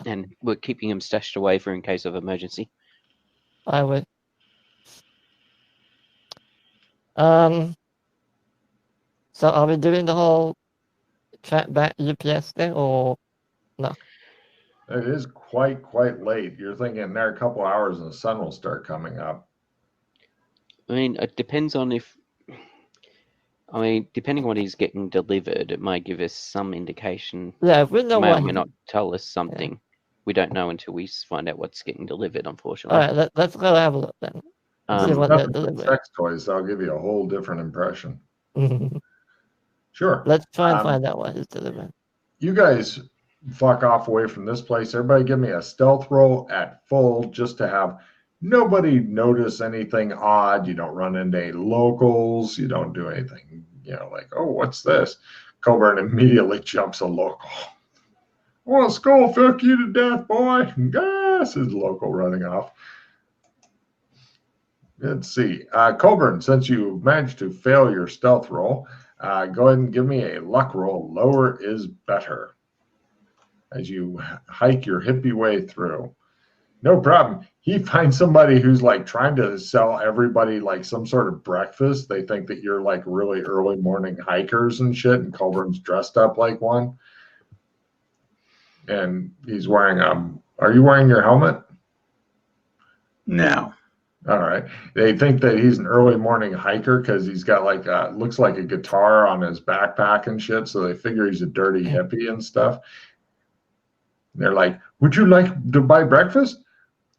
And we're keeping him stashed away for in case of emergency. I would. So are we doing the whole track back UPS thing or no? It is quite late. You're thinking there are a couple hours and the sun will start coming up. I mean, it depends on depending on what he's getting delivered, it might give us some indication. Yeah, if we know May or what may not tell us something. Yeah. We don't know until we find out what's getting delivered, unfortunately. All right, let's go have a look then. See what they're delivering. Sex toys, I'll give you a whole different impression. Sure. Let's try and find out what he's delivering. You guys fuck off away from this place. Everybody give me a stealth roll at full just to have nobody notice anything odd. You don't run into any locals. You don't do anything, like, oh, what's this? Coburn immediately jumps a local. Well, skull fuck you to death, boy. Yes, is local running off. Let's see. Coburn, since you managed to fail your stealth roll, go ahead and give me a luck roll. Lower is better. As you hike your hippie way through. No problem. He finds somebody who's like trying to sell everybody like some sort of breakfast. They think that you're like really early morning hikers and shit, and Colburn's dressed up like one. And he's wearing are you wearing your helmet? No. All right. They think that he's an early morning hiker because he's got like looks like a guitar on his backpack and shit. So they figure he's a dirty hippie and stuff. And they're like, would you like to buy breakfast?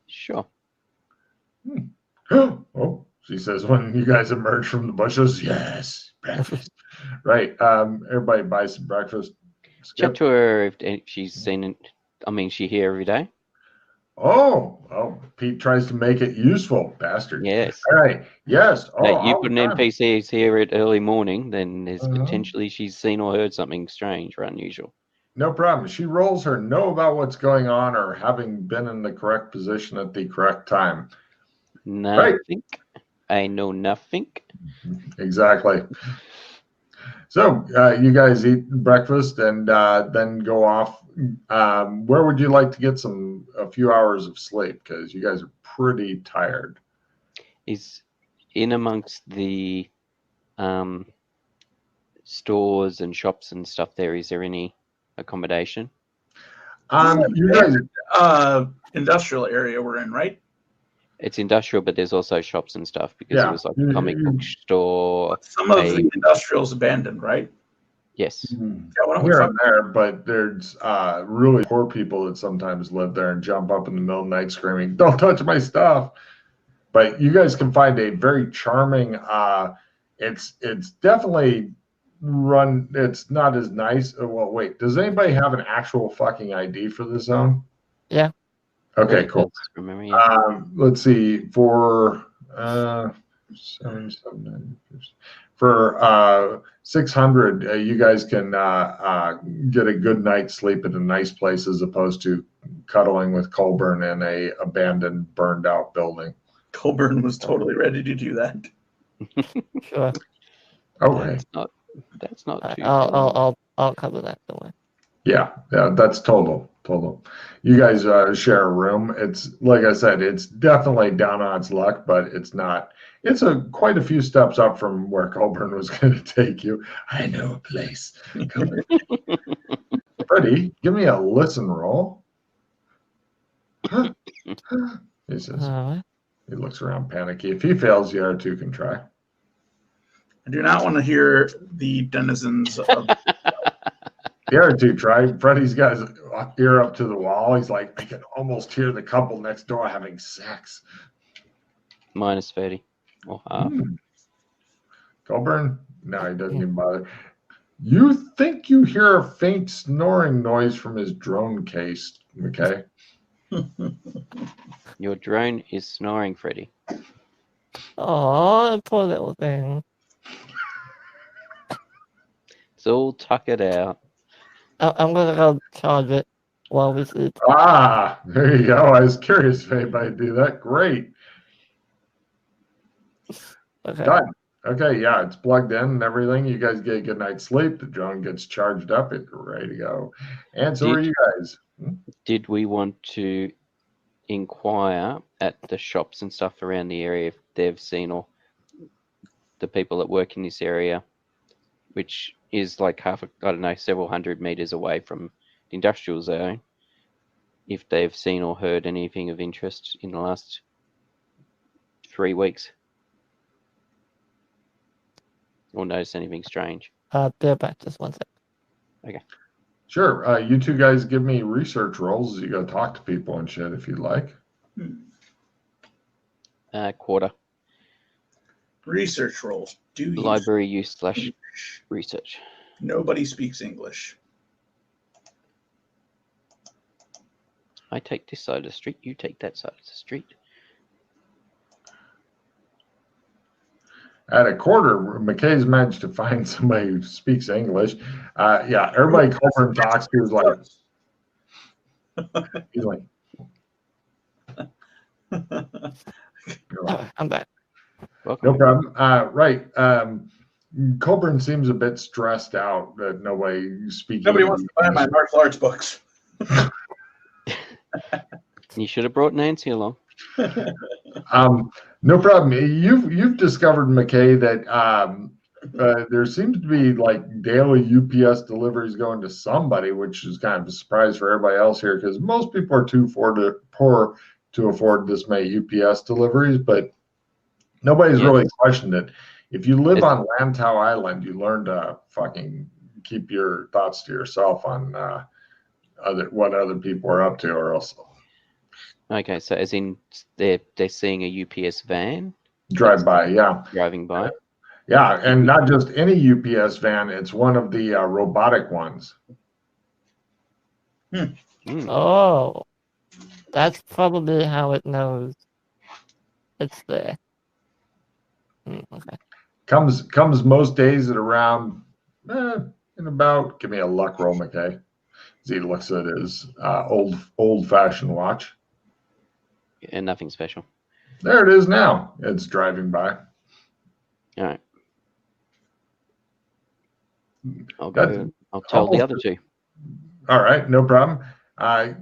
Sure. Oh, she says when you guys emerge from the bushes, yes, breakfast. Right. Everybody buys some breakfast. Check to her if she's seen it. I mean, she here every day. Oh, Pete tries to make it useful, bastard. Yes. All right. Yes. Hey, you put an NPC here at early morning, then there's potentially she's seen or heard something strange or unusual. No problem. She rolls her know about what's going on or having been in the correct position at the correct time. Nothing. Right. I know nothing. Exactly. So you guys eat breakfast and then go off. Where would you like to get a few hours of sleep? Because you guys are pretty tired. Is in amongst the stores and shops and stuff there, is there any accommodation? You guys, industrial area we're in, right? It's industrial, but there's also shops and stuff because it was like a comic book store. Some of the industrial's abandoned, right? Yes. Here and there, but there's really poor people that sometimes live there and jump up in the middle of the night screaming, "Don't touch my stuff!" But you guys can find a very charming. It's definitely run. It's not as nice. Well, wait. Does anybody have an actual fucking ID for the zone? Yeah. Okay, cool. Let's see. For 600, you guys can get a good night's sleep at a nice place as opposed to cuddling with Colburn in a abandoned, burned out building. Colburn was totally ready to do that. Sure. Okay. That's not too. I'll cover that. Don't worry. Yeah, that's total. You guys share a room. It's like I said, it's definitely down on its luck, but it's not. It's quite a few steps up from where Colburn was going to take you. I know a place. Freddie, give me a listen roll. He says. He looks around panicky. If he fails, the other two can try. I do not want to hear the denizens of. The other two try. Freddie's got his ear up to the wall. He's like, I can almost hear the couple next door having sex. -30. Or half. Colburn? No, he doesn't even bother. You think you hear a faint snoring noise from his drone case, okay? Your drone is snoring, Freddie. Oh, poor little thing. It's all tuckered out. I'm going to go charge it while we sleep. There you go. I was curious if anybody do that. Great. Okay. Done. Okay, yeah, it's plugged in and everything. You guys get a good night's sleep. The drone gets charged up. It's ready to go. And so are you guys. Did we want to inquire at the shops and stuff around the area if they've seen, or the people that work in this area, which is like several hundred meters away from the industrial zone, if they've seen or heard anything of interest in the last 3 weeks? Or noticed anything strange? Bear back just 1 sec. Okay. Sure. You two guys give me research rolls. You go talk to people and shit if you'd like. Quarter. Research rolls. Do you Library use / research. Nobody speaks English. I take this side of the street, you take that side of the street. At a quarter, McKay's managed to find somebody who speaks English. Yeah, everybody Coburn talks to is like, he's like, I'm back. Welcome. no problem. Right. Coburn seems a bit stressed out that nobody speaks. Nobody wants to buy my martial arts books. You should have brought Nancy along. No problem. You've discovered, McKay, that there seems to be like daily UPS deliveries going to somebody, which is kind of a surprise for everybody else here because most people are too poor to afford this many UPS deliveries, but nobody's really questioned it. If you live on Lantau Island, you learn to fucking keep your thoughts to yourself on what other people are up to, or else. Okay, so as in they're seeing a UPS van drive by, yeah. Driving by. Yeah, and not just any UPS van, it's one of the robotic ones. Oh, that's probably how it knows it's there. Okay. Comes most days at around in about, give me a luck roll, McKay. As he looks at his old-fashioned watch. And nothing special. There it is now. It's driving by. All right. I'll tell the other two. All right, no problem.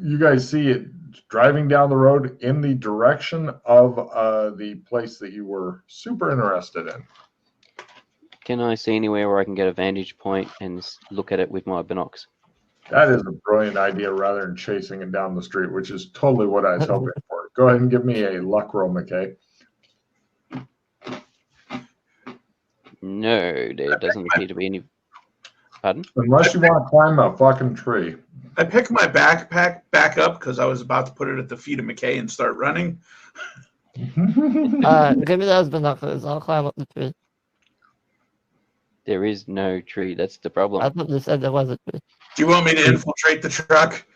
You guys see it driving down the road in the direction of the place that you were super interested in. Can I see anywhere where I can get a vantage point and look at it with my binocs? That is a brilliant idea rather than chasing it down the street, which is totally what I was hoping for. Go ahead and give me a luck roll, McKay. No, there doesn't appear to be any. Pardon? Unless you want to climb a fucking tree. I picked my backpack back up because I was about to put it at the feet of McKay and start running. Give me those binoculars. I'll climb up the tree. There is no tree. That's the problem. I thought you said there was a tree. Do you want me to infiltrate the truck?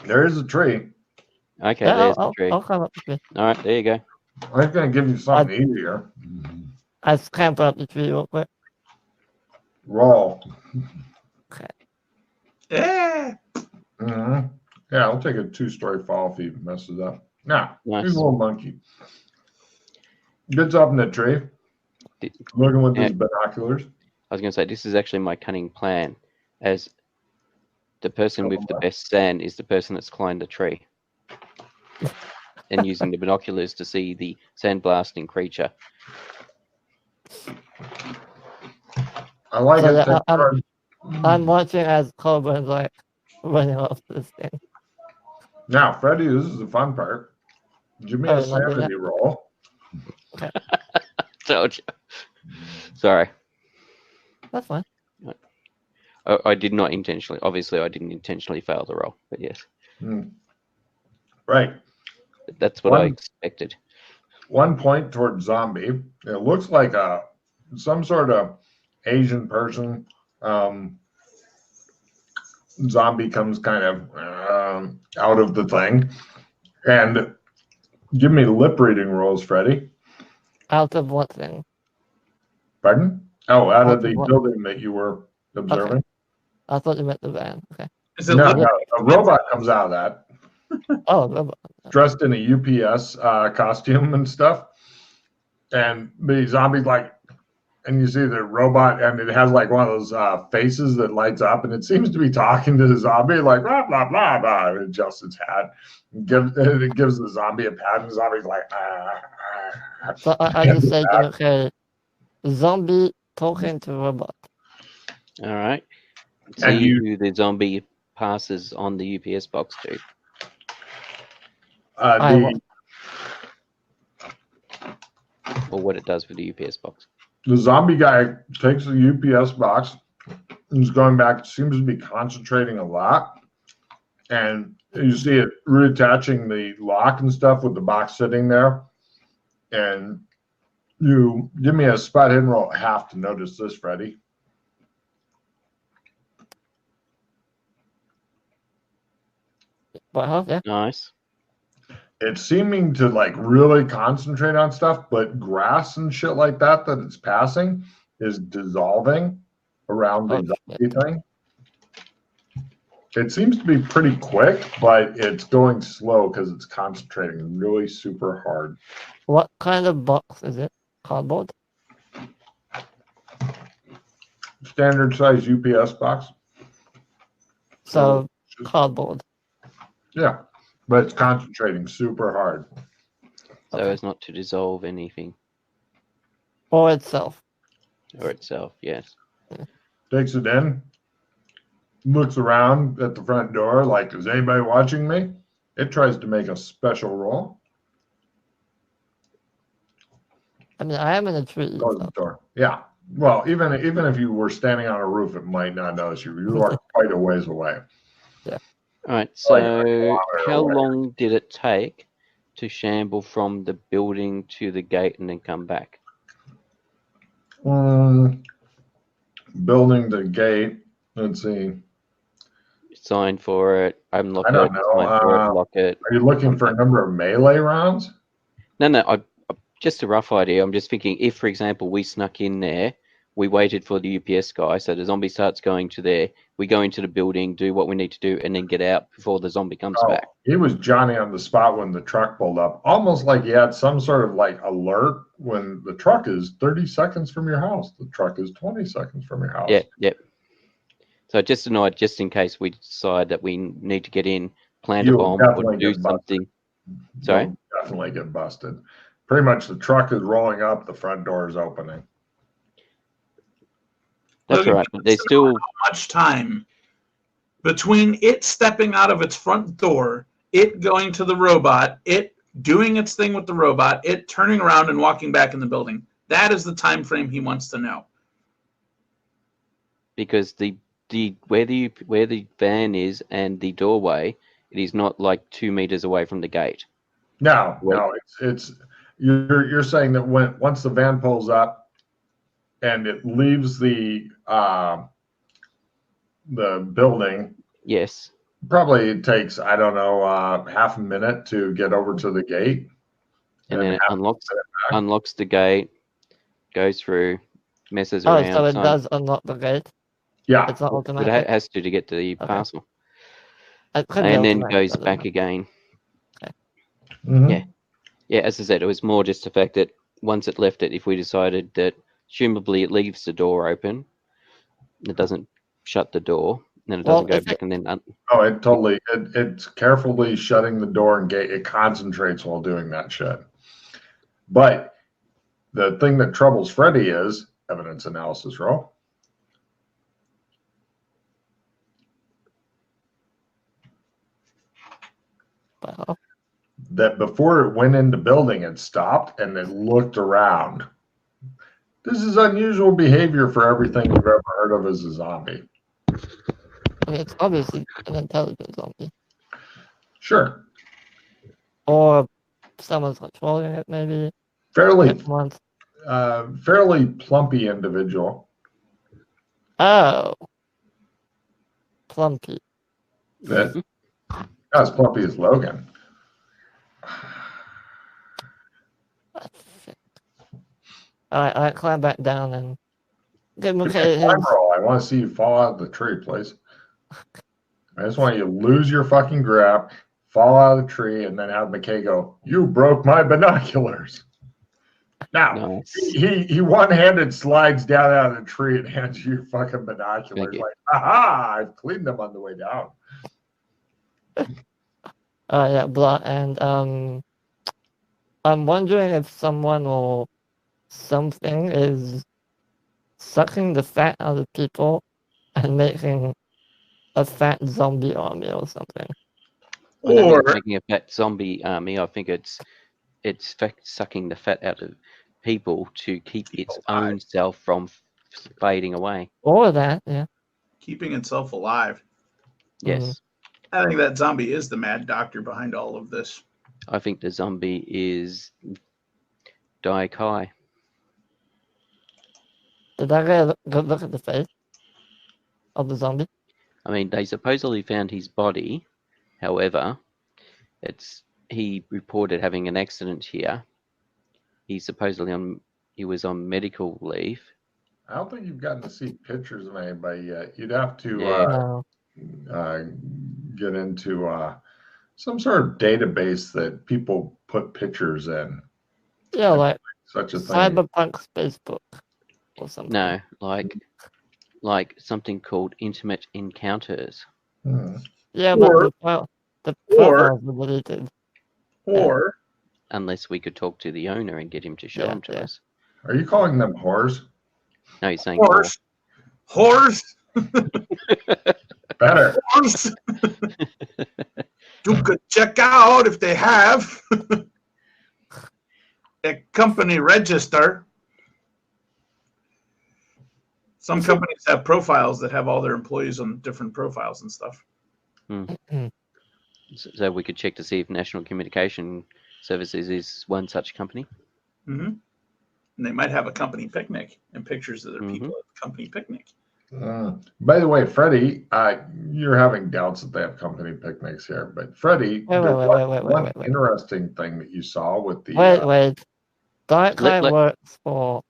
There is a tree. Okay, Yeah, there's the tree. I'll climb up the tree. All right, there you go. I'm going to give you something easier. I scamper up the tree real quick. Roll. Okay. Yeah. Mm-hmm. Yeah, I'll take a 2-story fall if he messes up. Now, Nice. he's a little monkey. Gets up in the tree, looking with his binoculars. I was going to say, this is actually my cunning plan, as the person with the best sand is the person that's climbed the tree. And using the binoculars to see the sandblasting creature. I like So it. that I'm watching as Coburn's like running off this thing. Now, Freddie, this is the fun part. Give me a sanity roll. Okay. Told you. Sorry. That's fine. I did not intentionally. Obviously, I didn't intentionally fail the roll, but yes. Right. That's what I expected. 1 point towards zombie. It looks like some sort of Asian person. Zombie comes kind of out of the thing. And give me lip reading rolls, Freddie. Out of what thing? Pardon? Oh, out of the what? building that you were observing. Okay. I thought you meant the van. Okay. Is it No, a robot comes out of that. Oh, robot. Dressed in a UPS costume and stuff. And the zombie's like, and you see the robot, and it has like one of those faces that lights up, and it seems to be talking to the zombie, like blah blah blah blah. And it adjusts its hat, it gives the zombie a pat, and the zombie's like, ah. So I just say, okay, zombie talking to robot. All right. And See who the zombie passes on the UPS box to. Or what it does with the UPS box. The zombie guy takes the UPS box and is going back, seems to be concentrating a lot. And you see it reattaching the lock and stuff with the box sitting there. And you give me a spot hidden roll half to notice this, Freddie. Well, yeah. Nice. It's seeming to like really concentrate on stuff, but grass and shit like that it's passing is dissolving around the zombie thing. It seems to be pretty quick, but it's going slow because it's concentrating really super hard. What kind of box is it? Cardboard? Standard size UPS box. So cardboard. Yeah, but it's concentrating super hard. So as not to dissolve anything. Or itself. Or itself, yes. Takes it in, looks around at the front door like, is anybody watching me? It tries to make a special roll. I mean, I am in a tree. Close the door. Yeah. Well, even if you were standing on a roof, it might not notice you. You are quite a ways away. All right, so how long did it take to shamble from the building to the gate and then come back? Building the gate. Let's see. Sign for it, unlock I it, don't know. sign for it, lock it. Are you looking for a number of melee rounds? No, just a rough idea. I'm just thinking if, for example, we snuck in there, we waited for the UPS guy, so the zombie starts going to there, we go into the building, do what we need to do, and then get out before the zombie comes back. He was Johnny on the spot when the truck pulled up, almost like he had some sort of like alert when the truck is 30 seconds from your house. The truck is 20 seconds from your house. Yeah. So just a night, just in case we decide that we need to get in, plant a bomb, or do something. Sorry? You'll definitely get busted. Pretty much the truck is rolling up, the front door is opening. That's all right, but there's still much time between it stepping out of its front door, it going to the robot, it doing its thing with the robot, it turning around and walking back in the building. That is the time frame he wants to know. Because where the van is and the doorway, it is not like 2 meters away from the gate. No, it's you're saying that once the van pulls up and it leaves the building. Yes. Probably it takes, I don't know, half a minute to get over to the gate. And then it unlocks the gate, goes through, messes around. Oh, so it does unlock the gate? Yeah. It's not automatic? It has to get to the parcel. And then goes back again. Okay. Mm-hmm. Yeah, as I said, it was more just the fact that once it left it, if we decided that presumably it leaves the door open, it doesn't shut the door, then it doesn't go back and then... it's carefully shutting the door and gate. It concentrates while doing that shit. But the thing that troubles Freddy is evidence analysis roll. Wow. That before it went into building, it stopped and it looked around. This is unusual behavior for everything you've ever heard of as a zombie. I mean, it's obviously an intelligent zombie. Sure. Or someone's controlling it, maybe. Fairly plumpy individual. Oh. Plumpy. Not as plumpy as Logan. I climb back down and give him I want to see you fall out of the tree, please. I just want you to lose your fucking grip, fall out of the tree, and then have McKay go, "You broke my binoculars." Now, Nice. he one-handed slides down out of the tree and hands you fucking binoculars. Okay. Like, aha! I've cleaned them on the way down. Yeah, blood. And I'm wondering if someone or something is sucking the fat out of people and making a fat zombie army or something. I don't think Or it's making a fat zombie army. I think it's sucking the fat out of people to keep its own self from fading away. Or that, yeah. keeping itself alive. Yes. I think that zombie is the mad doctor behind all of this. I think the zombie is Dai Kai. Did I get a good look at the face of the zombie? I mean, they supposedly found his body. However, he reported having an accident here. He was on medical leave. I don't think you've gotten to see pictures of anybody yet. You'd have to Yeah. No. get into some sort of database that people put pictures in. Yeah, like Such a thing. Cyberpunk's Facebook or something. No, like something called Intimate Encounters. Yeah, Or- but the or- profiles were deleted. Or Unless we could talk to the owner and get him to show them to us. Are you calling them whores? No, he's saying horse. Horse. Better. Horse. You could check out if they have a company register. Some companies have profiles that have all their employees on different profiles and stuff. So we could check to see if National Communication Services is one such company. Mm-hmm. And they might have a company picnic and pictures of their people at the company picnic. By the way, Freddie, you're having doubts that they have company picnics here, but Freddie, one interesting thing that you saw with the Wait. Dark Guy let- works for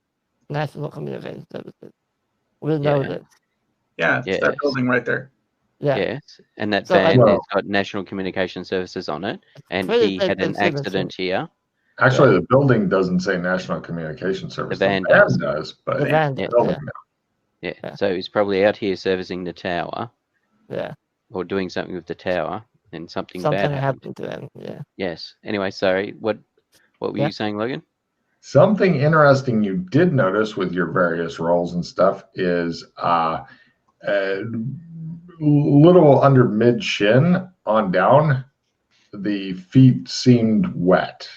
National Communication Services. We know this. Yeah, it's that Yes. building right there. Yeah. Yes, and that So I- van Well- has got National Communication Services on it, and Pretty he had an expensive, accident here. actually the building doesn't say National Communication Service. The van does, but The van the does, building Yeah, Yeah. so he's probably out here servicing the tower Yeah. or doing something with the tower, and something Something bad happened. happened to them. Yeah. Yes. Anyway, sorry. What were Yeah. you saying, Logan? Something interesting you did notice with your various roles and stuff is a little under mid shin on down, the feet seemed wet.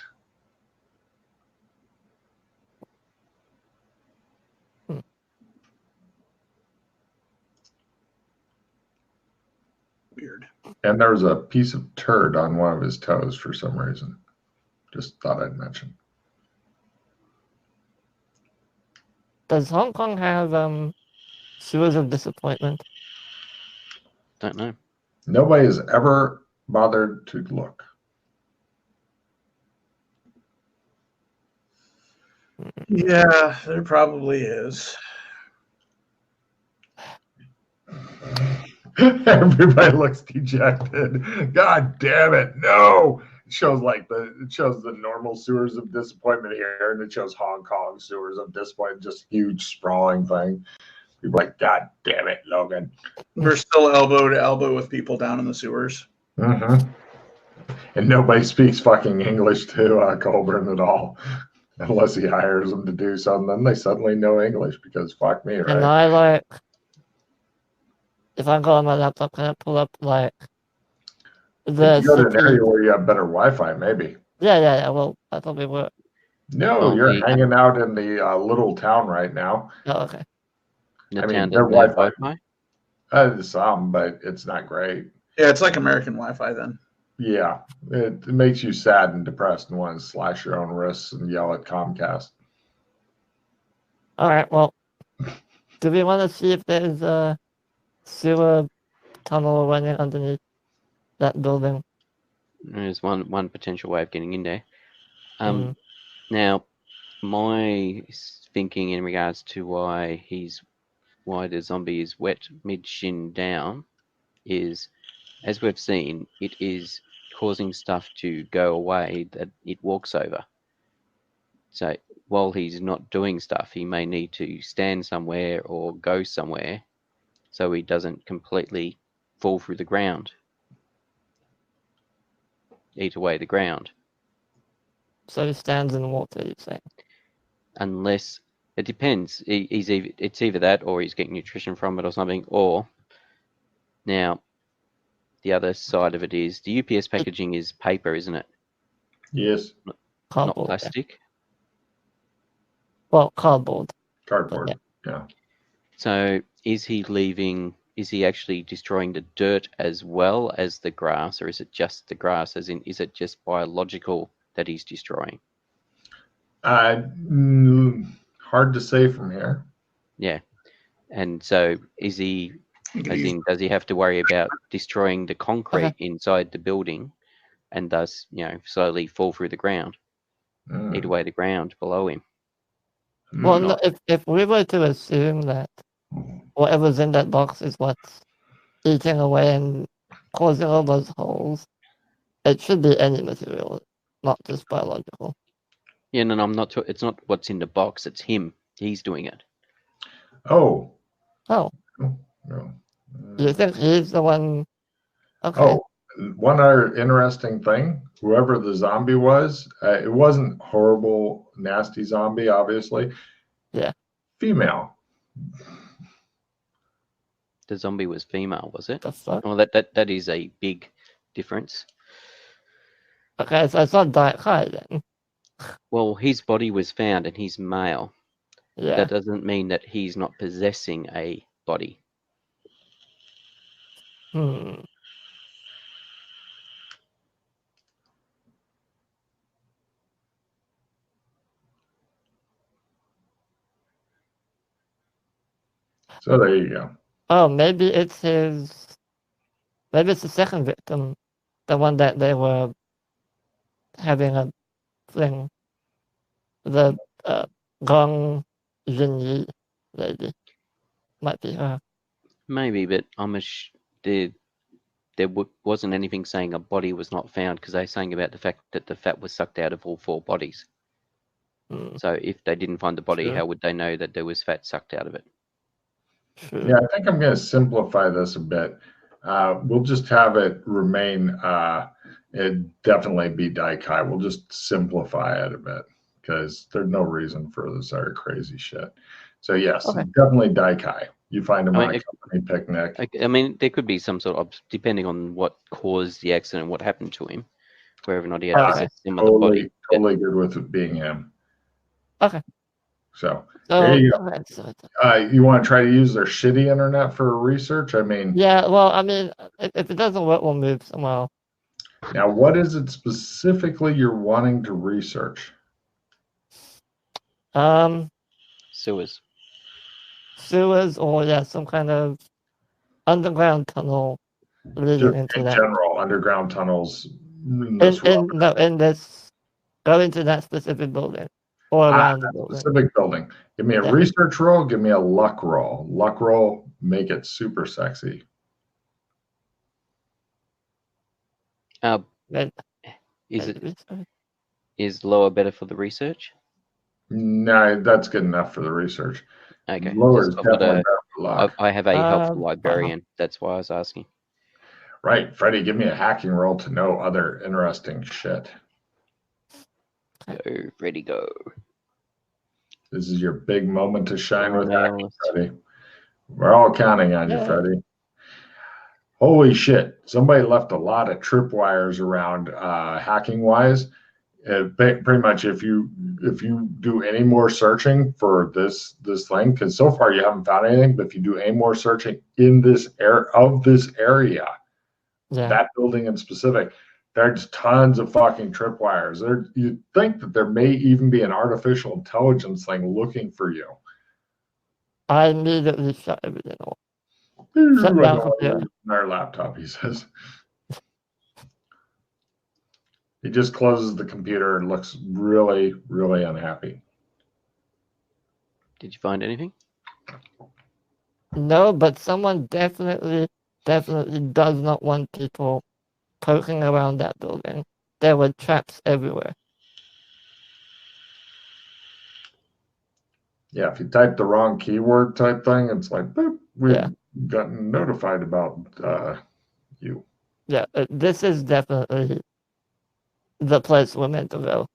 Weird. And there was a piece of turd on one of his toes for some reason. Just thought I'd mention. Does Hong Kong have sewers of disappointment? Don't know. Nobody has ever bothered to look. Yeah, there probably is. Everybody looks dejected. God damn it! No, it shows the normal sewers of disappointment here, and it shows Hong Kong sewers of disappointment, just huge sprawling thing. People are like, God damn it, Logan. We're still elbow to elbow with people down in the sewers. Mm-hmm. And nobody speaks fucking English to Colburn at all, unless he hires them to do something. Then they suddenly know English because fuck me, right? And I if I go on my laptop, can I pull up like the You go to an city? area where you have better Wi-Fi, maybe. Yeah. Well, I thought we were. No, Well, you're hanging out in the little town right now. Oh, okay. The I mean, town their doesn't have Wi-Fi. Wi-Fi. Some, but it's not great. Yeah, it's like American Wi-Fi then. Yeah, it makes you sad and depressed and want to slash your own wrists and yell at Comcast. All right. Well, do we want to see if there's a sewer tunnel running underneath that building? There's one potential way of getting in there. Mm. Now, my thinking in regards to why the zombie is wet mid shin down is, as we've seen, it is causing stuff to go away that it walks over. So while he's not doing stuff, he may need to stand somewhere or go somewhere so he doesn't completely fall through the ground, eat away the ground. So he stands in water, you say? Unless, it depends. It's either that or he's getting nutrition from it or something. Or now, the other side of it is the UPS packaging is paper, isn't it? Yes. Not Cardboard. Yeah. plastic. Well, cardboard. Cardboard. Yeah. So is he actually destroying the dirt as well as the grass, or is it just the grass? As in, is it just biological that he's destroying? Hard to say from here. Yeah. And so is he, as in, does he have to worry about destroying the concrete inside the building and thus, slowly fall through the ground, eat away the ground below him? Well, no, if we were to assume that whatever's in that box is what's eating away and causing all those holes, it should be any material, not just biological. Yeah, no, I'm not. It's not what's in the box. It's him. He's doing it. Oh. Oh. No. You think he's the one? Okay. Oh, one other interesting thing. Whoever the zombie was, it wasn't horrible, nasty zombie, obviously. Yeah. Female. The zombie was female, was it? The fuck? Well, that is a big difference. Okay, so it's not Diet Kai then. Well, his body was found and he's male. Yeah. That doesn't mean that he's not possessing a body. So there you go. Oh, maybe it's the second victim, the one that they were having a fling. The Gong Jinyi lady. Might be her. Maybe, but there wasn't anything saying a body was not found because they're saying about the fact that the fat was sucked out of all 4 bodies. So if they didn't find the body, Sure. how would they know that there was fat sucked out of it? True. Yeah, I think I'm going to simplify this a bit. We'll just have it remain, it definitely be Daikai. We'll just simplify it a bit because there's no reason for this other crazy shit. So yes, definitely Daikai. You find him on a company picnic. I mean, there could be some sort of, depending on what caused the accident, what happened to him, whether or not he had possessed him with the body. Totally good with it being him. Okay. So there you go. Okay, you want to try to use their shitty internet for research? I mean, yeah. Well, I mean, if it doesn't work, we'll move somewhere. Now, what is it specifically you're wanting to research? Sewers. Sewers, or some kind of underground tunnel leading into in that. general, underground tunnels. In this, go into that specific building or around the building. Specific building. Give me a research roll. Give me a luck roll. Luck roll. Make it super sexy. Is lower better for the research? No, that's good enough for the research. Okay. Lower is definitely better for luck. I have a helpful librarian. That's why I was asking. Right, Freddie, give me a hacking roll to know other interesting shit. Go, ready, go. This is your big moment to shine with hacking, Freddie. We're all counting on you, Freddie. Holy shit! Somebody left a lot of tripwires around, hacking-wise. Pretty much, if you do any more searching for this thing, because so far you haven't found anything, but if you do any more searching in this area, that building in specific, there's tons of fucking tripwires. You'd think that there may even be an artificial intelligence thing looking for you. I immediately shut everything off. Shut down computer. Our laptop, he says. He just closes the computer and looks really, really unhappy. Did you find anything? No, but someone definitely does not want people poking around that building. There were traps everywhere. Yeah, if you type the wrong keyword type thing, it's like, boop, we've Yeah. gotten notified about you. Yeah, this is definitely the place we're meant to go.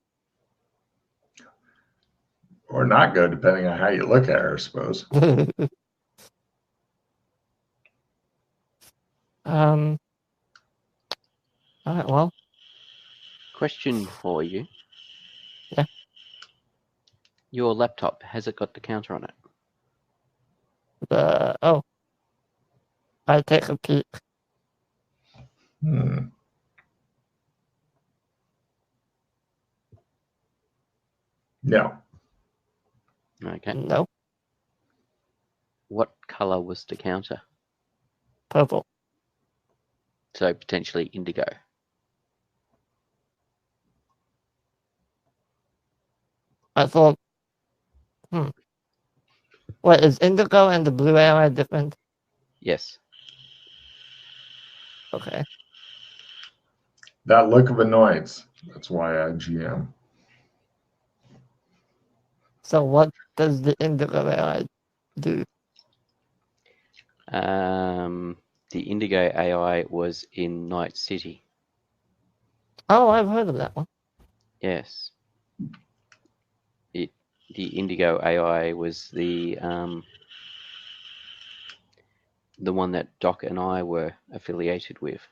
Or not go, depending on how you look at her, I suppose. All right, well, Question for you. Yeah. Your laptop, has it got the counter on it? I take a peek. Hmm. No. Okay. No, What color was the counter? purple. So potentially indigo. I thought, Wait, is indigo and the blue AI different? Yes. Okay. That look of annoyance. That's why I GM. So what does the indigo AI do? The indigo AI was in Night City. Oh, I've heard of that one. Yes. The indigo AI was the one that Doc and I were affiliated with.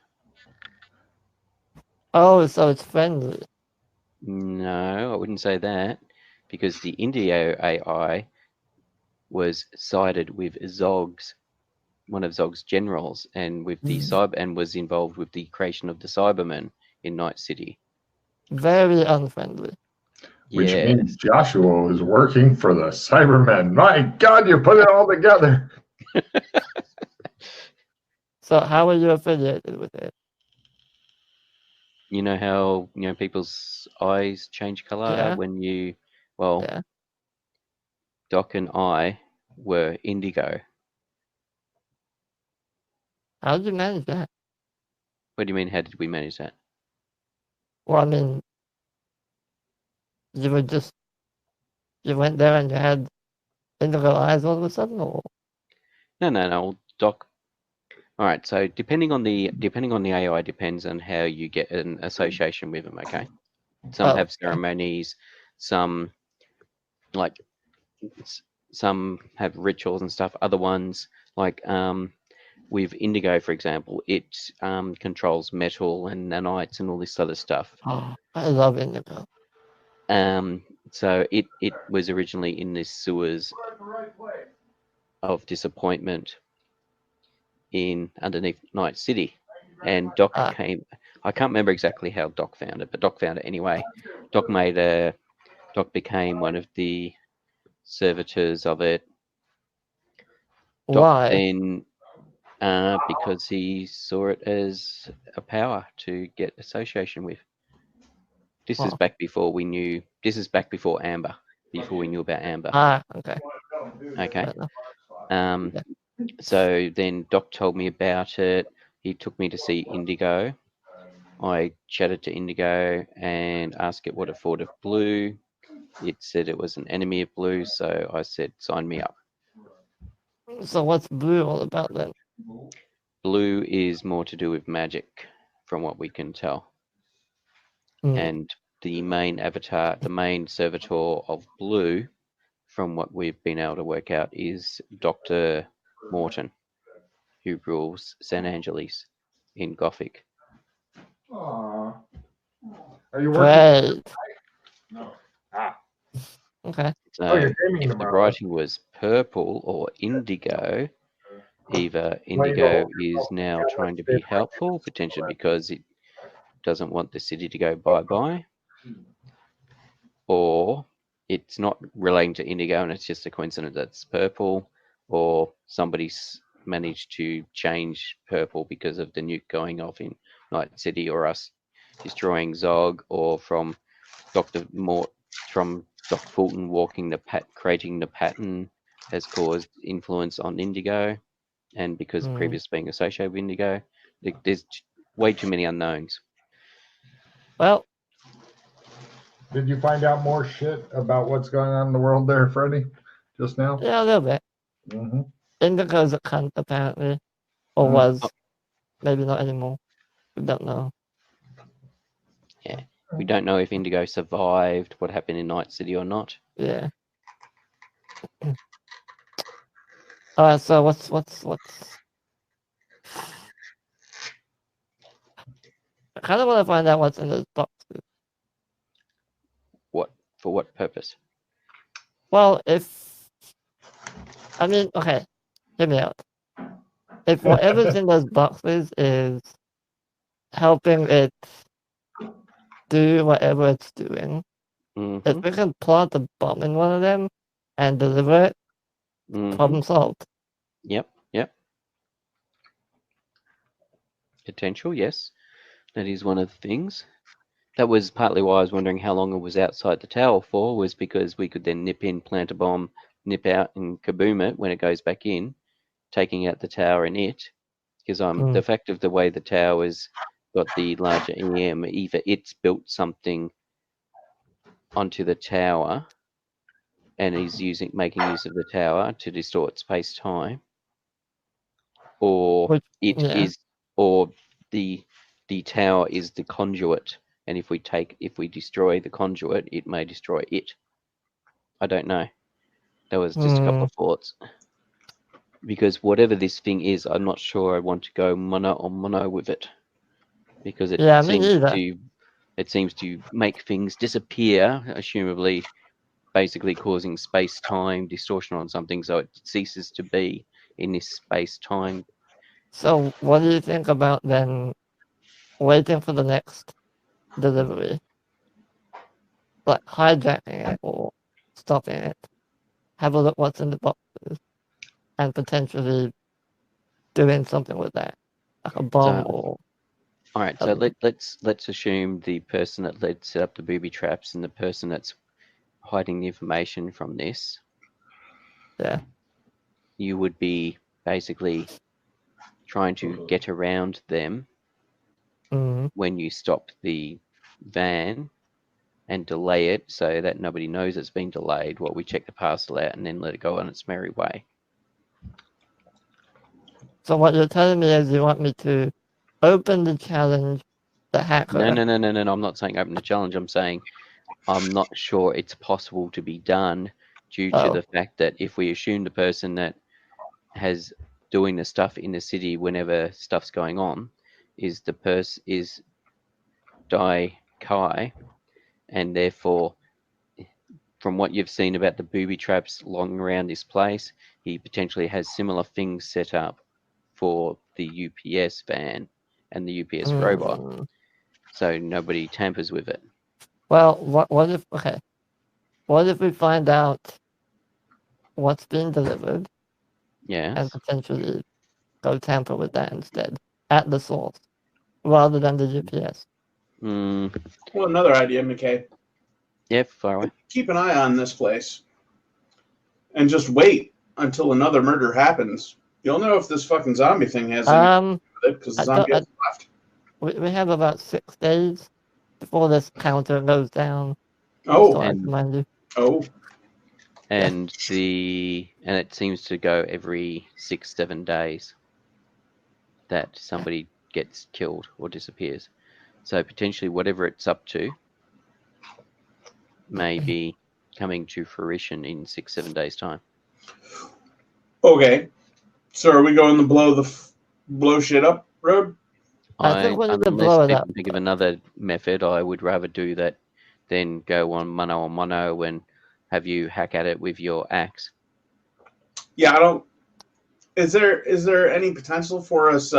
Oh, so it's friendly. No, I wouldn't say that, because the indigo AI was sided with Zog's, one of Zog's generals, and with the and was involved with the creation of the Cybermen in Night City. Very unfriendly. Which Yes. means Joshua was working for the Cybermen. My God, you put it all together. So how are you affiliated with it? You know how people's eyes change color Yeah. when you Yeah. Doc and I were indigo. How did you manage that? What do you mean? How did we manage that? Well, I mean, you went there and you had indigo eyes all of a sudden, or No. Doc. All right. So depending on the AI depends on how you get an association with them. Okay. Some have ceremonies. Some some have rituals and stuff. Other ones like with indigo, for example, it controls metal and nanites and all this other stuff. Oh, I love indigo. So it was originally in the sewers of disappointment in underneath Night City, and Doc came. I can't remember exactly how Doc found it, but Doc found it anyway. Doc became one of the servitors of it. Doc Why? then, because he saw it as a power to get association with. This is back before we knew. This is back before Amber. Before we knew about Amber. Okay. Okay. So then Doc told me about it. He took me to see Indigo. I chatted to Indigo and asked it what it thought of blue. It said it was an enemy of blue, so I said, sign me up. So what's blue all about then? Blue is more to do with magic, from what we can tell. And the main avatar, the main servitor of blue, from what we've been able to work out, is Dr. Morton, who rules San Angeles in Gothic. Aww. Are you working? No. Okay. So if the writing was purple or indigo, either indigo is now trying to be helpful, potentially because it doesn't want the city to go bye-bye, or it's not relating to indigo and it's just a coincidence that it's purple, or somebody's managed to change purple because of the nuke going off in Night City, or us destroying Zog, or from Dr. Fulton creating the pattern has caused influence on indigo, and because previous being associated with indigo, there's way too many unknowns. Well, did you find out more shit about what's going on in the world there, Freddie? just now? Yeah, a little bit. Mm-hmm. Indigo's a cunt, apparently. Or was. Maybe not anymore. We don't know. Yeah. We don't know if Indigo survived what happened in Night City or not. Yeah. Alright, so what's I kind of want to find out what's in this box. What? For what purpose? Well, okay, hear me out. If whatever's in those boxes is helping it do whatever it's doing, Mm-hmm. if we can plant a bomb in one of them and deliver it, problem solved. Yep. Potential, yes. That is one of the things. That was partly why I was wondering how long it was outside the tower for, was because we could then nip in, plant a bomb, nip out and kaboom it when it goes back in, taking out the tower and it. Because the fact of the way the tower's got the larger EM, either it's built something onto the tower and is making use of the tower to distort space-time, or or the tower is the conduit, and if we destroy the conduit, it may destroy it. I don't know. That was just a couple of thoughts. Because whatever this thing is, I'm not sure I want to go mono on mono with it. Because it seems to make things disappear, assumably basically causing space-time distortion on something, so it ceases to be in this space-time. So what do you think about then waiting for the next delivery? Like hijacking it or stopping it. Have a look what's in the boxes and potentially doing something with that. Like a bomb or... Alright, so let's assume the person that set up the booby traps and the person that's hiding the information from this. Yeah. You would be basically trying to get around them when you stop the van and delay it so that nobody knows it's been delayed while we check the parcel out and then let it go on its merry way. So what you're telling me is you want me to open the challenge, the hacker... No, I'm not saying open the challenge. I'm saying I'm not sure it's possible to be done due to the fact that if we assume the person that has doing the stuff in the city whenever stuff's going on is Dai Kai, and therefore from what you've seen about the booby traps long around this place, he potentially has similar things set up for the UPS van and the UPS robot, so nobody tampers with it. Well, what if we find out what's being delivered? Yes. And potentially go tamper with that instead at the source rather than the UPS. Well, another idea, McKay. Yeah, far away. Keep an eye on this place and just wait until another murder happens. You'll know if this fucking zombie thing has anything to do with it, because the zombie hasn't left. We have about 6 days before this counter goes down. And it seems to go every 6-7 days that somebody gets killed or disappears. So potentially whatever it's up to may be coming to fruition in 6-7 days' time. Okay. So are we going the blow shit up road? I think we need to blow it up. Think of another method, I would rather do that than go on mono and have you hack at it with your axe. Yeah, I don't. Is there any potential for us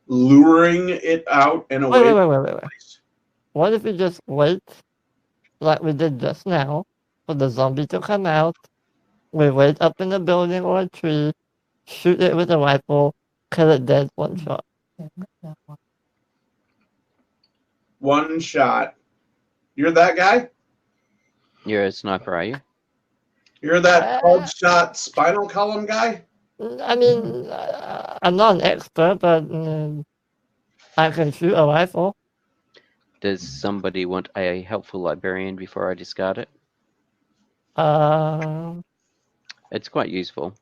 luring it out and away? Wait. What if we just wait, like we did just now, for the zombie to come out? We wait up in a building or a tree, shoot it with a rifle, kill it dead, one shot. One shot. You're that guy? You're a sniper, are you? You're that hard shot spinal column guy? I mean, I'm not an expert, but I can shoot a rifle. Does somebody want a helpful librarian before I discard it? It's quite useful.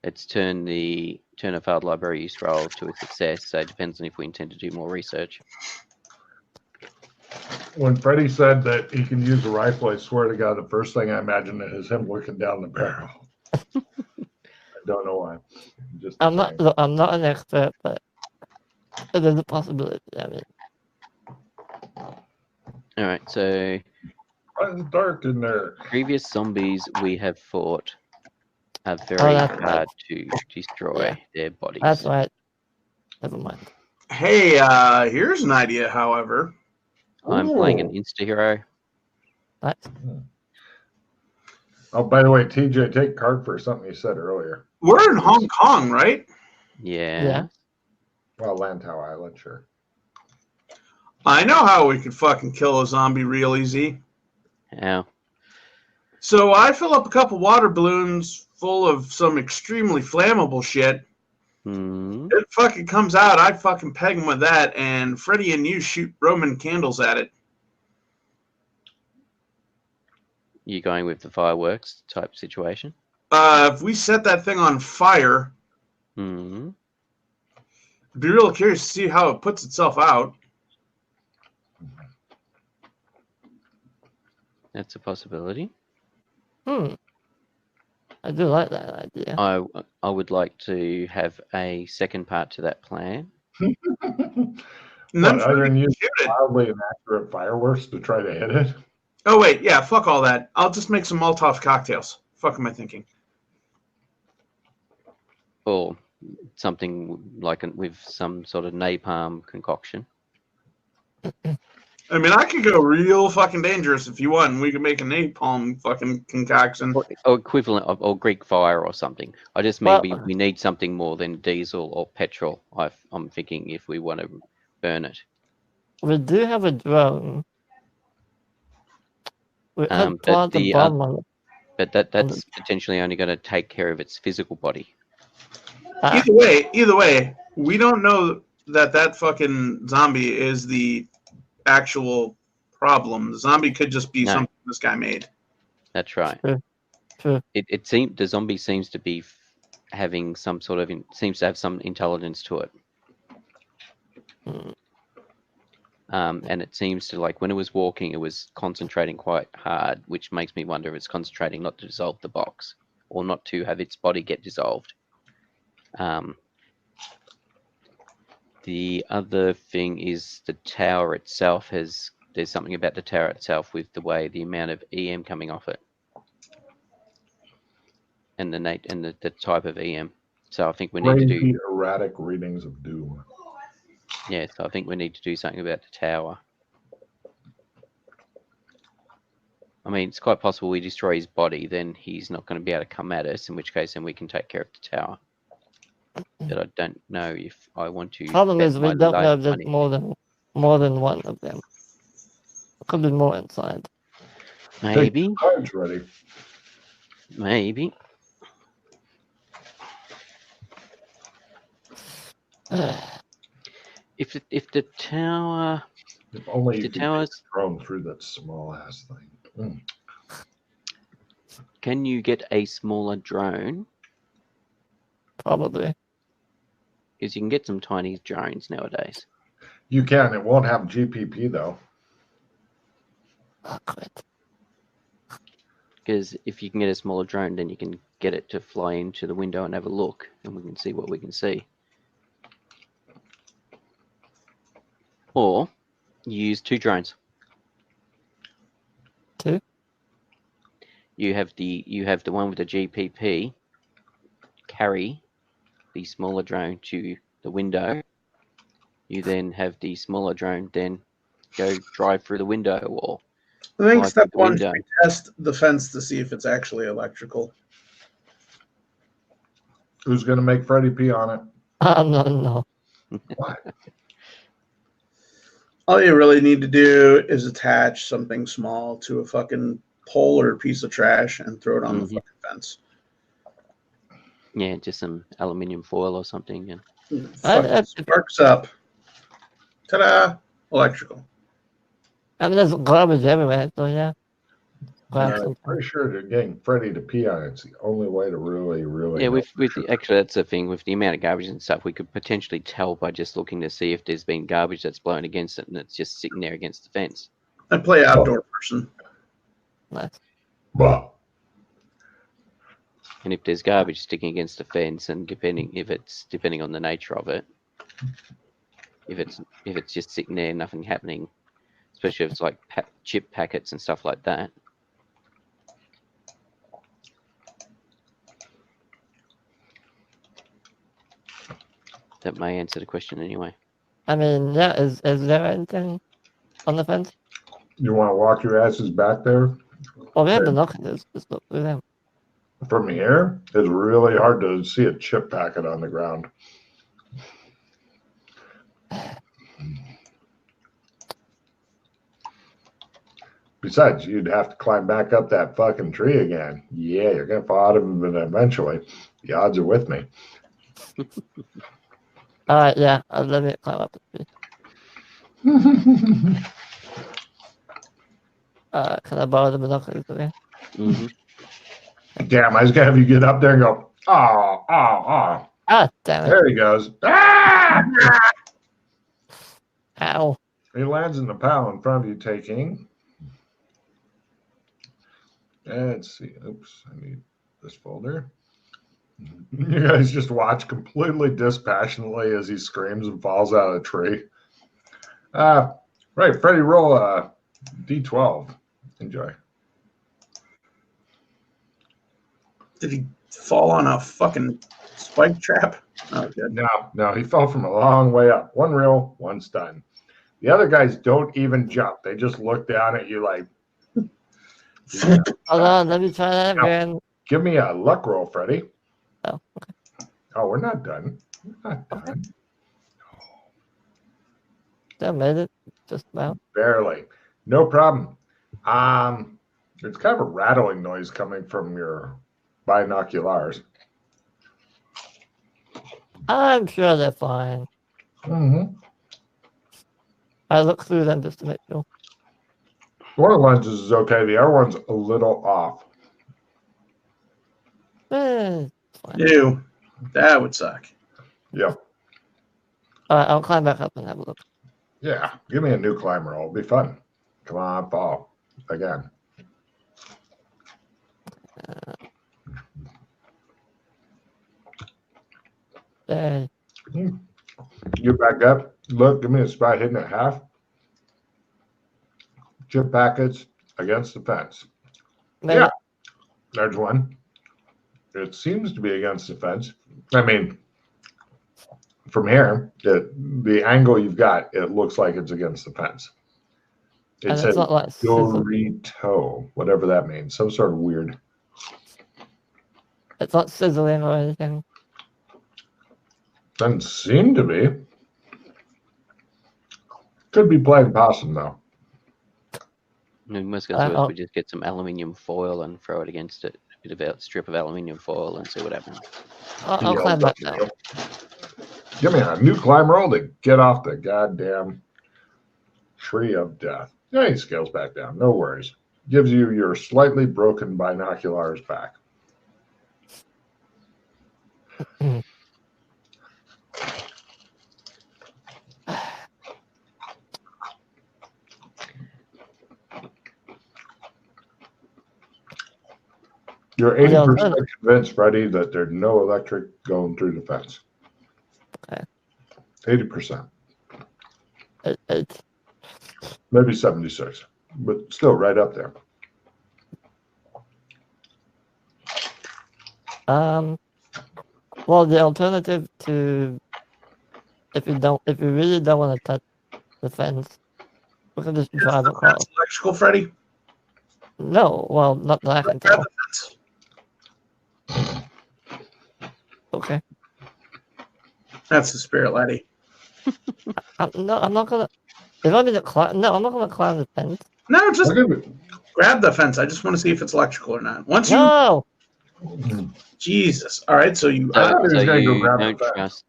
It's turn a failed library use roll to a success, so it depends on if we intend to do more research. When Freddie said that he can use a rifle, I swear to God, the first thing I imagined is him looking down the barrel. I don't know why. Just I'm saying. not an expert, but it is a possibility. I mean, All right, so It's dark in there. previous zombies we have fought are very that's hard right. to destroy Yeah. their bodies. That's right. Never mind. Hey, here's an idea, however. I'm playing an Ooh. insta-hero. Nice. Oh, by the way, TJ, take card for something you said earlier. We're in Hong Kong, right? Yeah. Yeah. Well, Lantau Island, sure. I know how we could fucking kill a zombie real easy. How? So I fill up a couple water balloons full of some extremely flammable shit. Hmm. It fucking comes out, I fucking peg him with that, and Freddy and you shoot Roman candles at it. You going with the fireworks type situation? If we set that thing on fire, Hmm. I'd be real curious to see how it puts itself out. That's a possibility. I do like that idea. I would like to have a second part to that plan. And What, then other than Freddy use can shoot it. wildly inaccurate fireworks to try to hit it? Oh, wait, yeah, fuck all that. I'll just make some Molotov cocktails. Fuck am I thinking? Or something like with some sort of napalm concoction. I mean, I could go real fucking dangerous if you want, and we could make a napalm fucking concoction. Or equivalent of or Greek fire or something. I just mean Well- we need something more than diesel or petrol. I'm thinking if we want to burn it. We do have a drone. We But could plant a the bomb on it. But that's potentially only going to take care of its physical body. Ah, Either way, we don't know that fucking zombie is the actual problem. The zombie could just be No. something this guy made. That's right. true. It seems the zombie seems to be having some sort of seems to have some intelligence to it. Hmm. And it seems to, like, when it was walking, it was concentrating quite hard, which makes me wonder if it's concentrating not to dissolve the box or not to have its body get dissolved. The other thing is the tower itself there's something about the tower itself with the amount of EM coming off it. And the type of EM. So I think we need to do Crazy erratic readings of doom. yeah, so I think we need to do something about the tower. I mean, it's quite possible we destroy his body, then he's not going to be able to come at us, in which case then we can take care of the tower. But I don't know if I want to. Problem bet is we my don't know life if there's money. more than one of them. Could be more inside. Maybe, Take cards ready. maybe. If the tower, If only The you could towers- take a drone through that small ass thing. can you get a smaller drone? Probably. Because you can get some tiny drones nowadays. You can. It won't have GPP though. Oh, quit. Because if you can get a smaller drone, then you can get it to fly into the window and have a look, and we can see what we can see. Or you use two drones. Two? You have the one with the GPP carry the smaller drone to the window. You then have the smaller drone then go drive through the window or I think fly step through the one window. should be test the fence to see if it's actually electrical. Who's going to make Freddie pee on it? No. What? All you really need to do is attach something small to a fucking pole or a piece of trash and throw it on the Mhm. fucking fence. Yeah, just some aluminium foil or something. And Fucking sparks up. Ta-da! Electrical. I mean, there's garbage everywhere, so yeah. I'm pretty sure that getting Freddy to pee on it's the only way to really. Yeah, actually that's the thing with the amount of garbage and stuff. We could potentially tell by just looking to see if there's been garbage that's blown against it and it's just sitting there against the fence. I play outdoor person. Nice. Well, and if there's garbage sticking against the fence, and depending on the nature of it, if it's just sitting there, nothing happening, especially if it's like chip packets and stuff like that. That may answer the question anyway. I mean, yeah, is there anything on the fence? You want to walk your asses back there? Well, we have the binoculars. Just look through them. From here, it's really hard to see a chip packet on the ground. Besides, you'd have to climb back up that fucking tree again. Yeah, you're going to fall out of them eventually. The odds are with me. All right, yeah, let me climb up the tree. Can I borrow the binoculars again? Mm-hmm. Damn, I was going to have you get up there and go, oh. Ah, damn it. There he goes. Ah! Ow. He lands in the pile in front of you, taking. Let's see. Oops, I need this folder. You guys just watch completely dispassionately as he screams and falls out of the tree. Right, Freddy, roll a D12. Enjoy. Did he fall on a fucking spike trap? Oh, good. No, he fell from a long way up. One reel, one stun. The other guys don't even jump. They just look down at you like. Yeah. Hold on, let me try that again. Give me a luck roll, Freddy. Oh, okay. Oh, we're not done. We're not done. Okay. Still made it, just about. Barely. No problem. There's kind of a rattling noise coming from your binoculars. I'm sure they're fine. Mm-hmm. I look through them just to make sure. One of the lenses is okay. The other one's a little off. Ew. That would suck. Yep. All right, I'll climb back up and have a look. Yeah. Give me a new climber. It'll be fun. Come on, fall. Again. There. Get back up. Look, give me a spot hitting at half. Chip packets against the fence. Maybe. Yeah. There's one. It seems to be against the fence. I mean, from here, the angle you've got, it looks like it's against the fence. It And says it's not like Dorito, whatever that means. Some sort of weird. It's not sizzling or anything. Doesn't seem to be. Could be playing possum, though. The most going to do is we just get some aluminium foil and throw it against it. A bit of a strip of aluminium foil and see what happens. I'll climb back down. Give me a new climb roll to get off the goddamn tree of death. Yeah, he scales back down. No worries. Gives you your slightly broken binoculars back. You're 80% convinced, Freddie, that there's no electric going through the fence. Okay. 80%. It's Maybe 76, but still right up there. Well, the alternative to if you really don't want to touch the fence, we can just drive across. Electrical, Freddy? No, well, not that I can tell. Okay. That's the spirit, laddie. I'm not gonna. If I'm gonna climb, no, I'm not gonna climb the fence. No, just grab the fence. I just want to see if it's electrical or not. Once No. Jesus. All right, so you.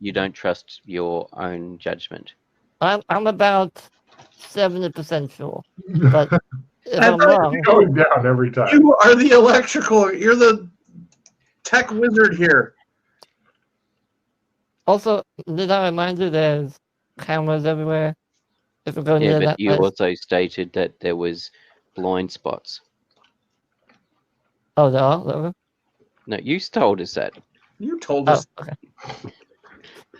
You don't trust your own judgment. I'm about 70% sure, but if I'm wrong, Going down every time. You are the electrical. You're the tech wizard here. also, did I remind you there's cameras everywhere? If we go Yeah, near but that you place. also stated that there was blind spots. Oh, there are? No, you told us that. You told Oh, us. okay.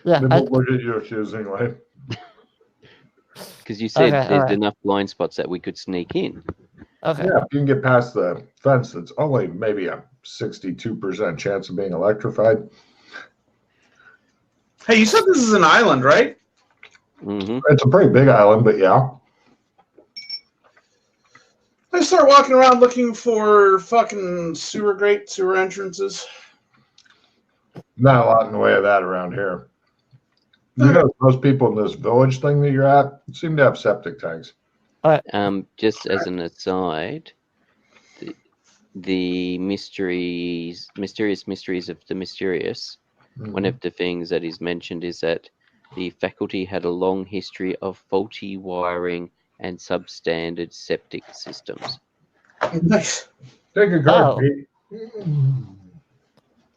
Yeah, Then what did you choosing, like? Because you said Okay, there's alright. enough blind spots that we could sneak in. okay. Yeah, if you can get past the fence, it's only maybe a 62% chance of being electrified. Hey, you said this is an island, right? Hmm. It's a pretty big island, but yeah. I start walking around looking for fucking sewer entrances. Not a lot in the way of that around here. You know, most people in this village thing that you're at seem to have septic tanks. Just as an aside, the mysterious mysteries of the mysterious. One of the things that is mentioned is that the faculty had a long history of faulty wiring and substandard septic systems. Nice. Take a card, Oh. Pete.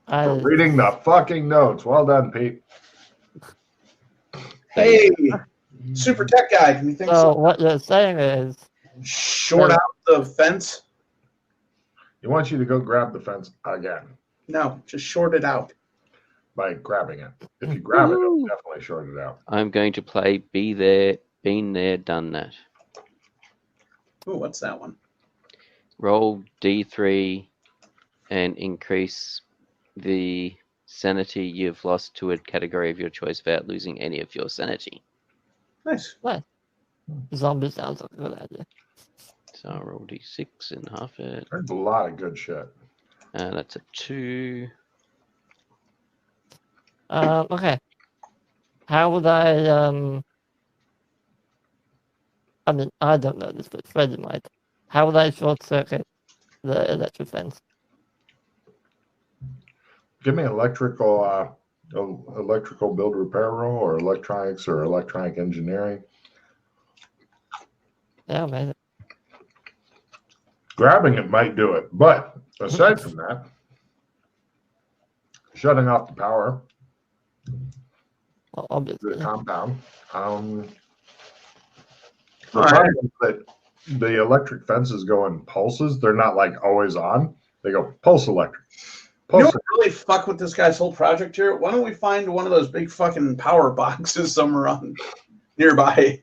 I, Reading the fucking notes. Well done, Pete. Hey, super tech guy. Can you think so what you're saying is, short out the fence? He wants you to go grab the fence again No, just short it out. by grabbing it. If you grab it, it'll Woohoo. definitely short it out. I'm going to play Be There, Been There, Done That. Ooh, what's that one? Roll D3 and increase the sanity you've lost to a category of your choice without losing any of your sanity. Nice. zombie sounds like a good idea. So I'll roll D6 and half it. There's a lot of good shit. And that's a 2. Okay. How would I mean, I don't know this, but Freddy might. How would I short circuit the electric fence? Give me electrical build repair roll or electronics or electronic engineering. Yeah, maybe. Grabbing it might do it, but aside from that, shutting off the power Well, to the obviously. compound. The All right. problem is that the electric fences go in pulses. They're not like always on. They go pulse electric. You know Pulse. what really fuck with this guy's whole project here? Why don't we find one of those big fucking power boxes somewhere on nearby?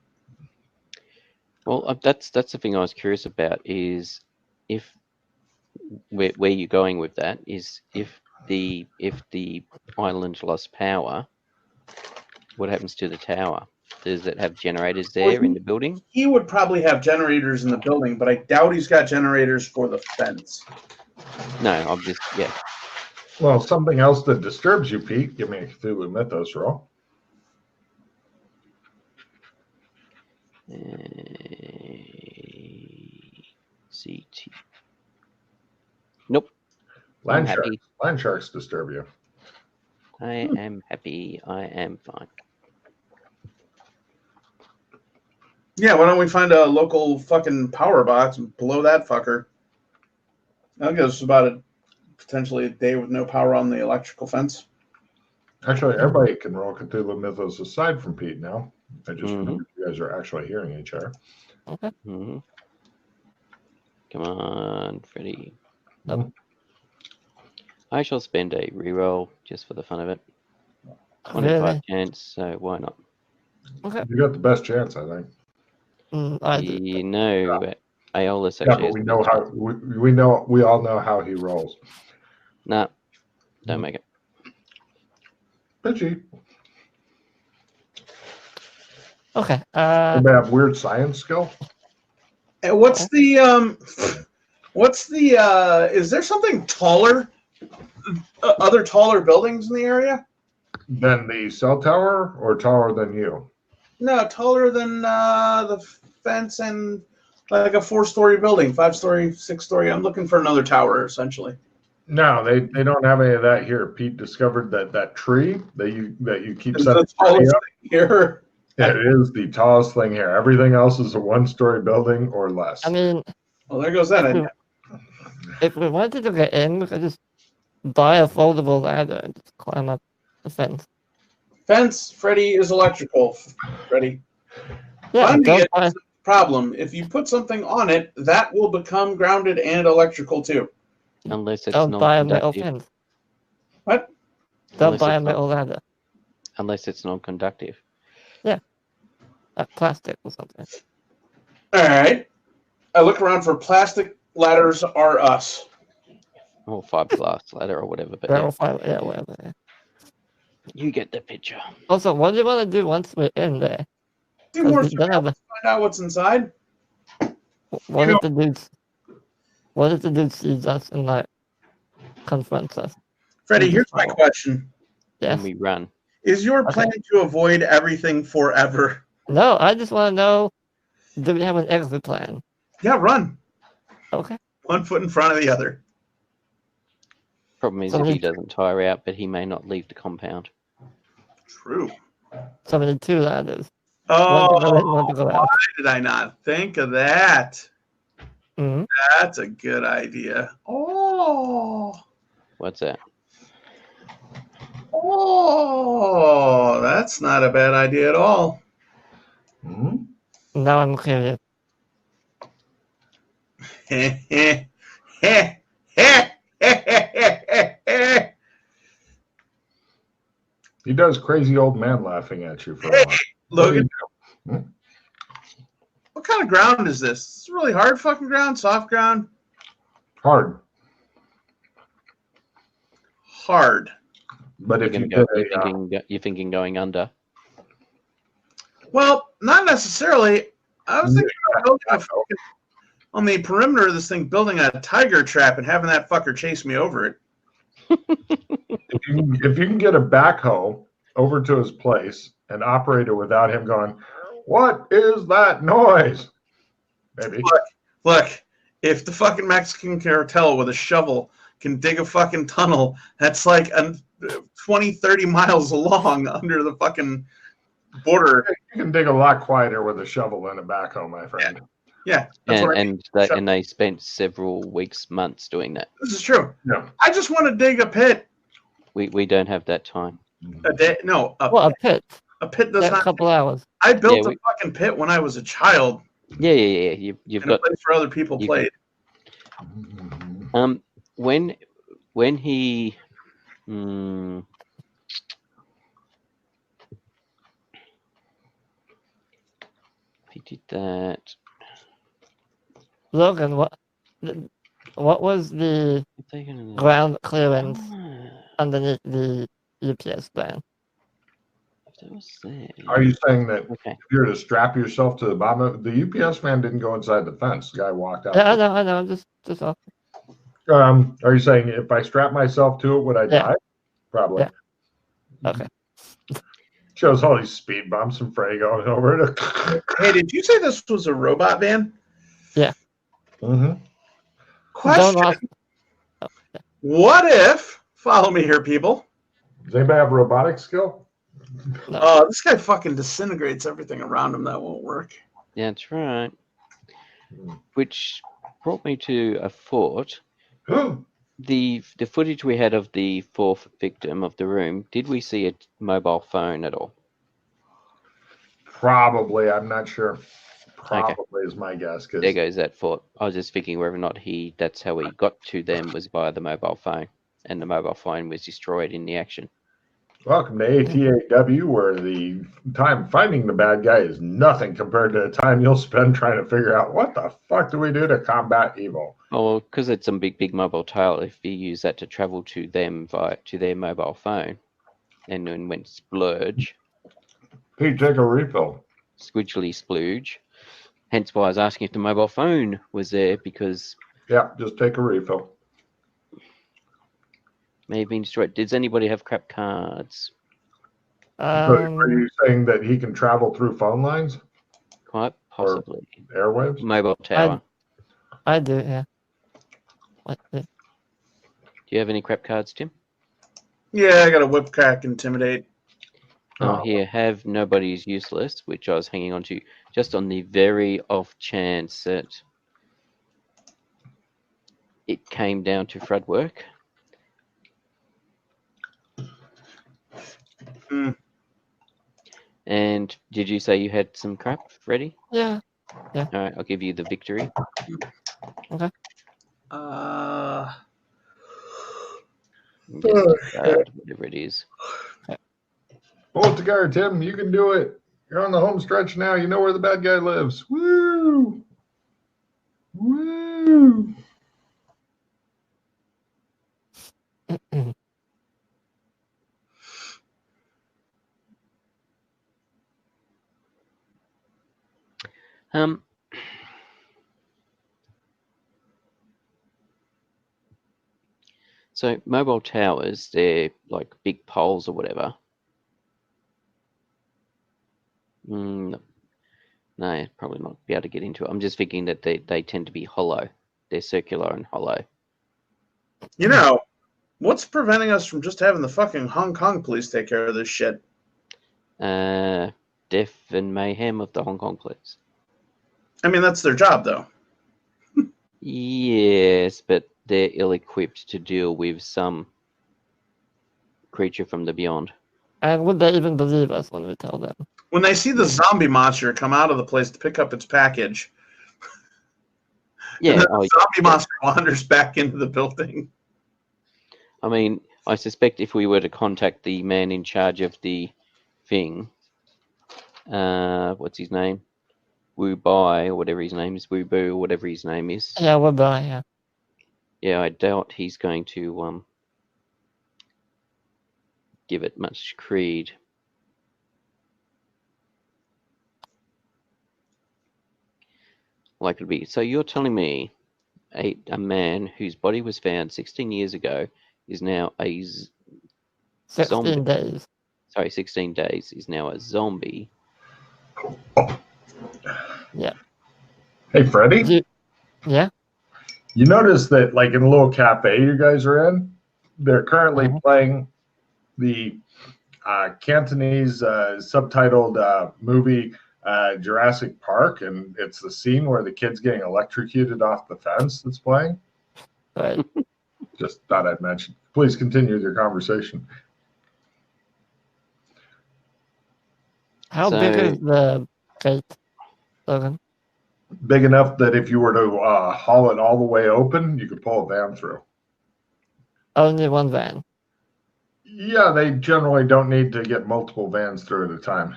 Well, that's the thing I was curious about is if where you're going with that is if the island lost power, what happens to the tower? Does it have generators there in the building? He would probably have generators in the building, but I doubt he's got generators for the fence. No, I'm just Well, something else that disturbs you, Pete. Give me a Cthulhu Mythos roll. CT. Nope. I'm Land sharks. happy. Land sharks disturb you. I am happy. I am fine. Yeah, why don't we find a local fucking power box and blow that fucker? That gives us about potentially a day with no power on the electrical fence. Actually, everybody can roll Cthulhu Mythos aside from Pete now. I just Mhm. remembered you guys are actually hearing each other. Okay. Mm-hmm. Come on, Freddy. Nope. I shall spend a reroll just for the fun of it. 25 Really? chance, so why not? Okay. You got the best chance, I think. I do. You know, Aeolus Yeah, actually but has we the know best how chance. we all know how he rolls. Nah, don't make it. Pitchy. Okay. Anybody have weird science skill? And what's the is there something taller? Other taller buildings in the area? Then the cell tower or taller than you? No, taller than the fence and like a 4-story building, 5-story, 6-story. I'm looking for another tower, essentially. No, they don't have any of that here. Pete discovered that tree that you keep It's setting the tallest up. thing here. It is the tallest thing here. Everything else is a 1-story building or less. I mean, Well, there goes that idea. If we wanted to get in, we could just buy a foldable ladder and just climb up the fence. Fence, Freddy, is electrical. Freddy. Yeah, Climbing don't it buy. is the problem. If you put something on it, that will become grounded and electrical too. Unless it's Don't buy a metal non-conductive. fence. What? Don't Unless buy a it's not- metal ladder. Unless it's non-conductive. Plastic or something. All right. I look around for plastic ladders are us. Or fiberglass ladder or whatever. But Barrel yeah, fiber, yeah, whatever. Yeah. you get the picture. Also, what do you want to do once we're in there? Do more we don't have surveillance, find out what's inside. What if the dude sees us and like confronts us? Freddie, here's my question. Yes. And we run. Is your plan to avoid everything forever? No, I just want to know, do we have an exit plan? Yeah, run. Okay. One foot in front of the other. Problem is So if he we- doesn't tire out, but he may not leave the compound. True. So we need 2 ladders. Oh, One to go in, one to go why out. did I not think of that? Mm-hmm. That's a good idea. Oh, What's that? that's not a bad idea at all. Mhm. Now I'm curious. He does crazy old man laughing at you for a while. Logan, Hmm? what kind of ground is this? It's really hard fucking ground, soft ground? Hard. Hard. But if You're, you gonna did go, you're thinking going under. Well, not necessarily. I was thinking about building a fucking, on the perimeter of this thing, building a tiger trap and having that fucker chase me over it. if you can get a backhoe over to his place and operate it without him going, what is that noise? Maybe. Look, if the fucking Mexican cartel with a shovel can dig a fucking tunnel that's like 20, 30 miles long under the fucking border. You can dig a lot quieter with a shovel than a backhoe, my friend. Yeah, that's what I mean. And they spent several weeks, months doing that. This is true. Yeah. I just want to dig a pit. We don't have that time. A day? No, Well, a pit. a pit does That's a not. couple hours. I built Yeah, a fucking pit when I was a child Yeah. You've in a got place where other people you- played. when he he did that. Logan, what was the ground clearance underneath the UPS plan? That was there. Are you saying that Okay. if you're to strap yourself to the bottom of the UPS man didn't go inside the fence? The guy walked out. Yeah, I know. Just off. Are you saying if I strap myself to it, would I die? Probably. Yeah. Okay. Shows all these speed bumps and Frey going over it. Hey, did you say this was a robot van? Yeah. Mm-hmm. Question. What if, follow me here, people. Does anybody have robotic skill? No. This guy fucking disintegrates everything around him. That won't work. Yeah, that's right. Which brought me to a thought. The footage we had of the 4th victim of the room, did we see a mobile phone at all? Probably. I'm not sure. Probably is my guess. There goes that thought. I was just thinking whether or not that's how he got to them was via the mobile phone, and the mobile phone was destroyed in the action. Welcome to ATAW, where the time finding the bad guy is nothing compared to the time you'll spend trying to figure out what the fuck do we do to combat evil. Oh, because it's a big mobile tail. If you use that to travel to them to their mobile phone, and then went splurge, Pete, take a refill. squidgely splooge. Hence why I was asking if the mobile phone was there, because Yeah, just take a refill. may have been destroyed. Does anybody have crap cards? So are you saying that he can travel through phone lines? Quite possibly. Airwaves? Mobile tower. I do, yeah. What? Do you have any crap cards, Tim? Yeah, I got a whip crack, intimidate. Oh, here, have nobody's useless, which I was hanging on to just on the very off chance that it came down to Fred work. Mm. And did you say you had some crap ready? Yeah. All right, I'll give you the victory. Okay. Whatever it is. Pull it together, Tim. You can do it. You're on the home stretch now. You know where the bad guy lives. Woo! Woo! So mobile towers, they're like big poles or whatever. No, probably not be able to get into it. I'm just thinking that they tend to be hollow. They're circular and hollow. You know, what's preventing us from just having the fucking Hong Kong police take care of this shit? Death and mayhem of the Hong Kong police. I mean, that's their job, though. Yes, but they're ill-equipped to deal with some creature from the beyond. And would they even believe us when we tell them? When they see the zombie monster come out of the place to pick up its package, Yeah, and then the zombie monster wanders back into the building. I mean, I suspect if we were to contact the man in charge of the thing, what's his name? Wu Bai, or whatever his name is, Wu Boo, or whatever his name is. Yeah, we'll buy, yeah. Yeah, I doubt he's going to give it much creed. Like it'll be. So you're telling me a man whose body was found 16 years ago is now a 16 zombie. days. Sorry, 16 days is now a zombie. Yeah. Hey, Freddie? Yeah? You notice that, like, in the little cafe you guys are in, they're currently playing the Cantonese subtitled movie Jurassic Park, and it's the scene where the kid's getting electrocuted off the fence that's playing. Right. Just thought I'd mention. Please continue with your conversation. How big is the gate, Logan? Big enough that if you were to haul it all the way open, you could pull a van through. Only one van. Yeah, they generally don't need to get multiple vans through at a time.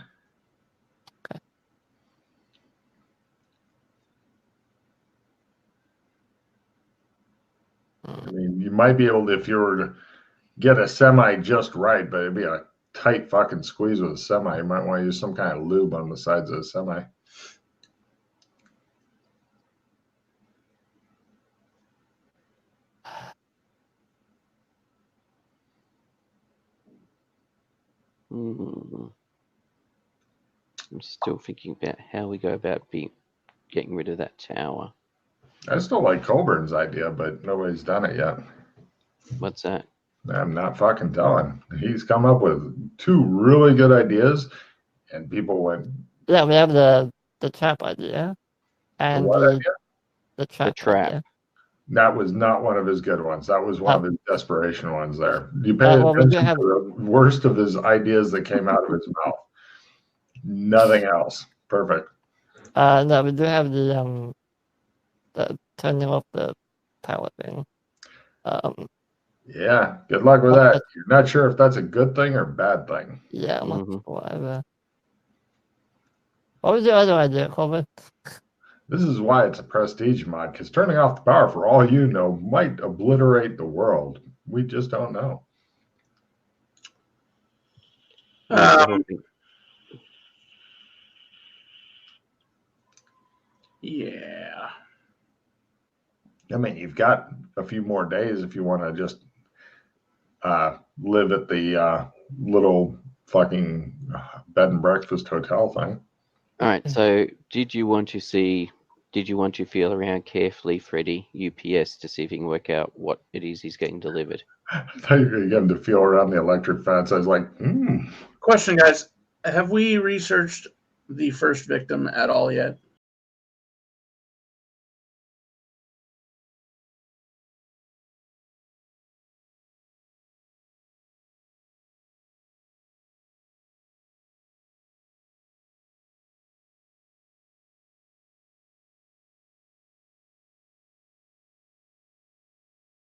Okay. I mean, you might be able to, if you were to get a semi just right, but it'd be a tight fucking squeeze with a semi. You might want to use some kind of lube on the sides of the semi. I'm still thinking about how we go about getting rid of that tower. I still like Colburn's idea, but nobody's done it yet. What's that? I'm not fucking telling. He's come up with 2 really good ideas, and people went. Yeah, we have the trap idea, and the trap. Idea. That was not one of his good ones. That was one of his desperation ones. There, you pay attention to the worst of his ideas that came out of his mouth. Nothing else. Perfect. No, we do have the turning off the power thing. Yeah, good luck with that. You're not sure if that's a good thing or a bad thing. Yeah, whatever. What was your other idea, Colbert? This is why it's a prestige mod, because turning off the power, for all you know, might obliterate the world. We just don't know. Yeah. I mean, you've got a few more days if you want to just live at the little fucking bed and breakfast hotel thing. All right. So, did you want to feel around carefully, Freddie, UPS, to see if you can work out what it is he's getting delivered? I thought you were going to get him to feel around the electric fence. I was like, Question, guys. Have we researched the first victim at all yet?